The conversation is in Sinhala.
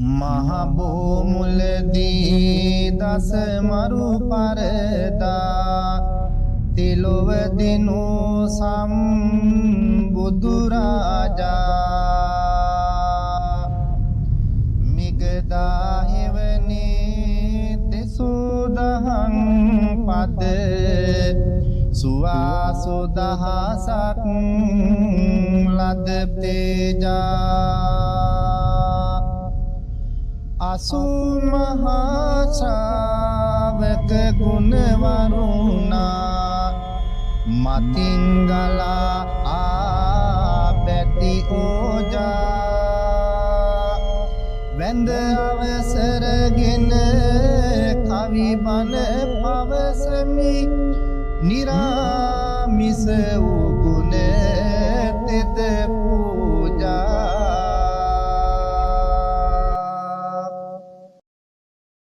මහබෝමුලදී දස මරු පරදා තිලොව දිනු සම්බුදුරාජා මිගදා එවනේ දෙසුදහන් පද සුවාසුදහසක් ලද තේජා අසුමහා ශ්‍රාවක ගුණවරුණා මතිංගලා ආබැති ඕජා වැඳ අවසරගෙන කවි බණ පවසමි නිරාමිස වූ ගුණ තෙත